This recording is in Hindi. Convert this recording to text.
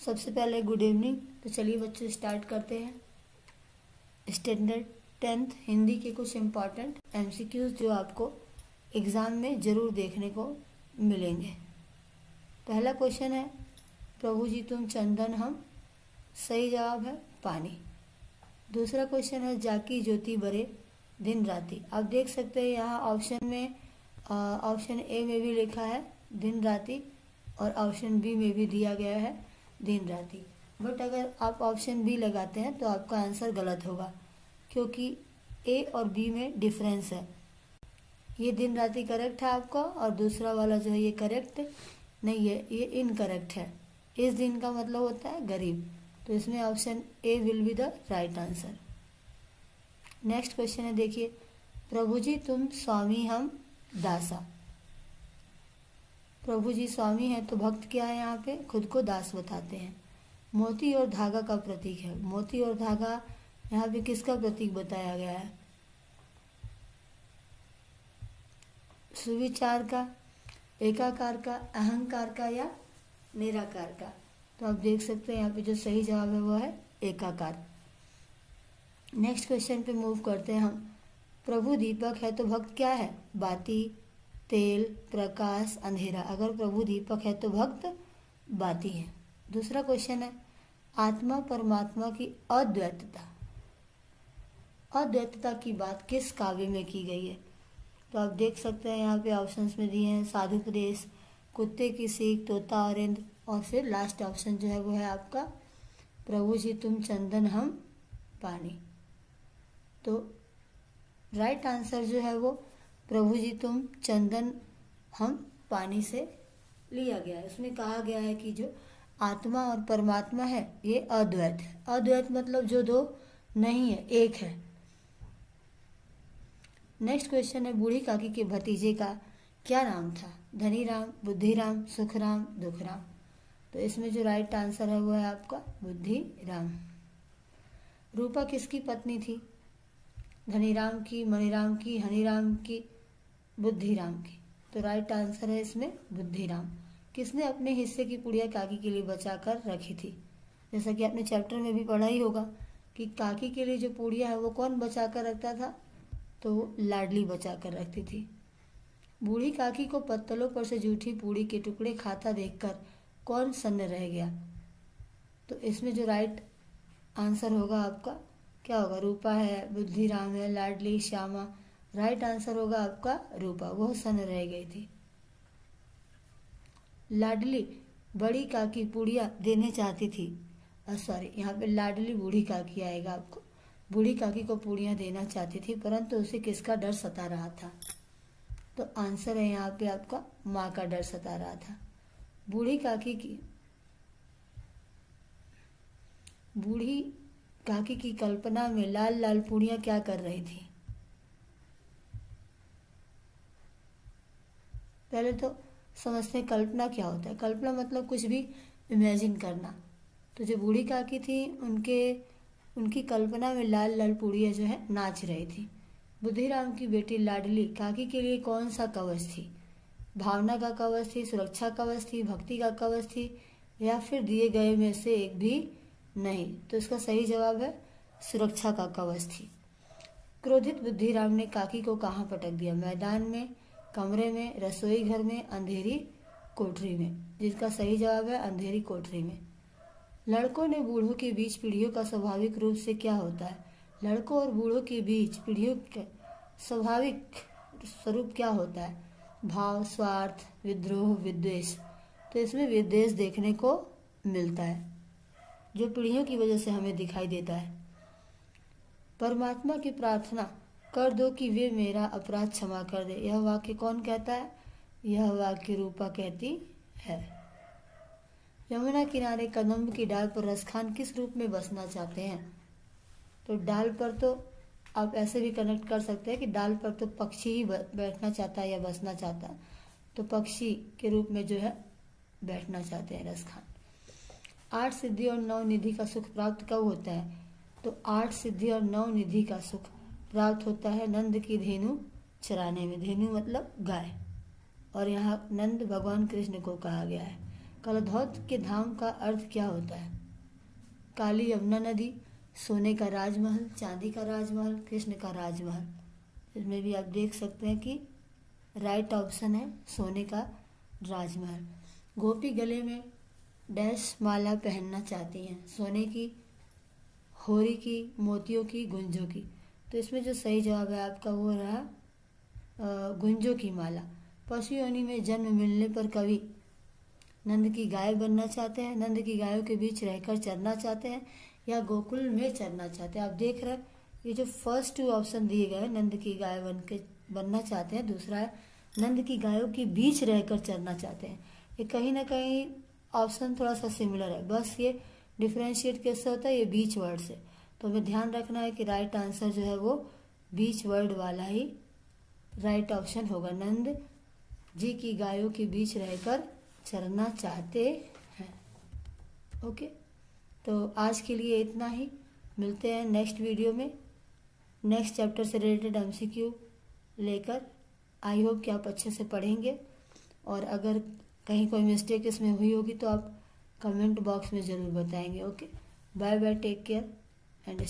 सबसे पहले गुड इवनिंग। तो चलिए बच्चों स्टार्ट करते हैं। स्टैंडर्ड 10th हिंदी के कुछ इम्पॉर्टेंट MCQs जो आपको एग्ज़ाम में ज़रूर देखने को मिलेंगे। पहला क्वेश्चन है, प्रभु जी तुम चंदन हम, सही जवाब है पानी। दूसरा क्वेश्चन है, जाकी ज्योति बरे दिन राती। आप देख सकते हैं यहाँ ऑप्शन में ऑप्शन ए में भी लिखा है दिन राती और ऑप्शन बी में भी दिया गया है दिन राती। बट अगर आप ऑप्शन बी लगाते हैं तो आपका आंसर गलत होगा, क्योंकि ए और बी में डिफरेंस है। ये दिन राती करेक्ट है आपका और दूसरा वाला जो है ये करेक्ट नहीं है, ये इनकरेक्ट है। इस दिन का मतलब होता है गरीब, तो इसमें option A will be the right answer. Next question है, देखिए, प्रभु जी तुम स्वामी हम दासा। प्रभु जी स्वामी है तो भक्त क्या है, यहाँ पे खुद को दास बताते हैं। मोती और धागा का प्रतीक है। मोती और धागा यहाँ पे किसका प्रतीक बताया गया है? सुविचार का, एकाकार का, अहंकार का या निराकार का? तो आप देख सकते हैं यहाँ पे जो सही जवाब है वो है एकाकार। नेक्स्ट क्वेश्चन पे मूव करते हैं हम। प्रभु दीपक है तो भक्त क्या है? बाती, तेल, प्रकाश, अंधेरा। अगर प्रभु दीपक है तो भक्त बाती है। दूसरा क्वेश्चन है, आत्मा परमात्मा की अद्वैतता। अद्वैतता की बात किस काव्य में की गई है? तो आप देख सकते हैं यहाँ पे ऑप्शंस में दिए हैं साधुपदेश, कुत्ते की सीख, तोता और इंद्र, और फिर लास्ट ऑप्शन जो है वो है आपका प्रभु जी तुम चंदन हम पानी। तो राइट आंसर जो है वो प्रभु जी तुम चंदन हम पानी से लिया गया है। उसमें कहा गया है कि जो आत्मा और परमात्मा है ये अद्वैत है। अद्वैत मतलब जो दो नहीं है, एक है। नेक्स्ट क्वेश्चन है, बूढ़ी काकी के भतीजे का क्या नाम था? धनीराम, बुद्धिराम, सुखराम, दुखराम। तो इसमें जो राइट आंसर है वो है आपका बुद्धिराम। रूपा किसकी पत्नी थी? धनीराम की, मणिराम की, हनीराम की, बुद्धिराम की। तो राइट आंसर है इसमें बुद्धिराम। किसने अपने हिस्से की पुड़िया काकी के लिए बचा कर रखी थी? जैसा कि आपने चैप्टर में भी पढ़ा ही होगा कि काकी के लिए जो पुड़िया है वो कौन बचा कर रखता था? तो वो लाडली बचा कर रखती थी। बूढ़ी काकी को पत्तलों पर से जूठी पूड़ी के टुकड़े खाता देखकर कौन सन्न रह गया? तो इसमें जो राइट आंसर होगा आपका क्या होगा? रूपा है, बुद्धिराम है, लाडली, श्यामा। राइट आंसर होगा आपका रूपा, वो सन्न रह गई थी। लाडली बड़ी काकी पुड़िया देने चाहती थी, सॉरी यहाँ पे लाडली बूढ़ी काकी आएगा आपको। बूढ़ी काकी को पूड़ियाँ देना चाहती थी, परंतु उसे किसका डर सता रहा था? तो आंसर है यहाँ पे आपका माँ का डर सता रहा था। बूढ़ी काकी की कल्पना में लाल लाल पूड़ियाँ क्या कर रही थी? पहले तो समझते हैं कल्पना क्या होता है। कल्पना मतलब कुछ भी इमेजिन करना। तो जो बूढ़ी काकी थी उनकी कल्पना में लाल लाल पूड़ियाँ जो है नाच रही थी। बुद्धिराम की बेटी लाडली काकी के लिए कौन सा कवच थी? भावना का कवच थी, सुरक्षा कवच थी, भक्ति का कवच थी, या फिर दिए गए में से एक भी नहीं? तो इसका सही जवाब है सुरक्षा का कवच थी। क्रोधित बुद्धिराम ने काकी को कहाँ पटक दिया? मैदान में, कमरे में, रसोई घर में, अंधेरी कोठरी में। जिसका सही जवाब है अंधेरी कोठरी में। लड़कों ने बूढ़ों के बीच पीढ़ियों का स्वाभाविक रूप से क्या होता है? लड़कों और बूढ़ों के बीच पीढ़ियों का स्वाभाविक स्वरूप क्या होता है? भाव, स्वार्थ, विद्रोह, विद्वेष। तो इसमें विद्वेष देखने को मिलता है, जो पीढ़ियों की वजह से हमें दिखाई देता है। परमात्मा की प्रार्थना कर दो कि वे मेरा अपराध क्षमा कर दे। यह वाक्य कौन कहता है? यह वाक्य रूपा कहती है। यमुना किनारे कदम्ब की डाल पर रसखान किस रूप में बसना चाहते हैं? तो डाल पर तो आप ऐसे भी कनेक्ट कर सकते हैं कि डाल पर तो पक्षी ही बैठना चाहता है या बसना चाहता है, तो पक्षी के रूप में जो है बैठना चाहते हैं रसखान। 8 सिद्धि और 9 निधि का सुख प्राप्त कब होता है? तो 8 सिद्धि और 9 निधि का सुख प्राप्त होता है नंद की धेनु चराने में। धेनु मतलब गाय, और यहाँ नंद भगवान कृष्ण को कहा गया है। कलधौत के धाम का अर्थ क्या होता है? काली यमुना नदी, सोने का राजमहल, चांदी का राजमहल, कृष्ण का राजमहल। इसमें भी आप देख सकते हैं कि राइट ऑप्शन है सोने का राजमहल। गोपी गले में डैश माला पहनना चाहती हैं, सोने की, होरी की, मोतियों की, गुंजों की। तो इसमें जो सही जवाब है आपका वो रहा गुंजों की माला। पशु योनि में जन्म मिलने पर कवि नंद की गाय बनना चाहते हैं, नंद की गायों के बीच रहकर चरना चाहते हैं, या गोकुल में चरना चाहते हैं। आप देख रहे हैं ये जो फर्स्ट 2 ऑप्शन दिए गए, नंद की गाय बनना चाहते हैं, दूसरा है नंद की गायों के बीच रहकर चरना चाहते हैं। ये कहीं ना कहीं ऑप्शन थोड़ा सा सिमिलर है, बस ये डिफ्रेंशिएट कैसे होता है, ये बीच वर्ड से। तो हमें ध्यान रखना है कि राइट आंसर जो है वो बीच वर्ड वाला ही राइट ऑप्शन होगा। नंद जी की गायों के बीच रहकर चरना चाहते हैं। ओके, तो आज के लिए इतना ही। मिलते हैं नेक्स्ट वीडियो में नेक्स्ट चैप्टर से रिलेटेड एमसीक्यू लेकर। आई होप कि आप अच्छे से पढ़ेंगे, और अगर कहीं कोई मिस्टेक इसमें हुई होगी तो आप कमेंट बॉक्स में ज़रूर बताएंगे। Okay, bye bye, take care and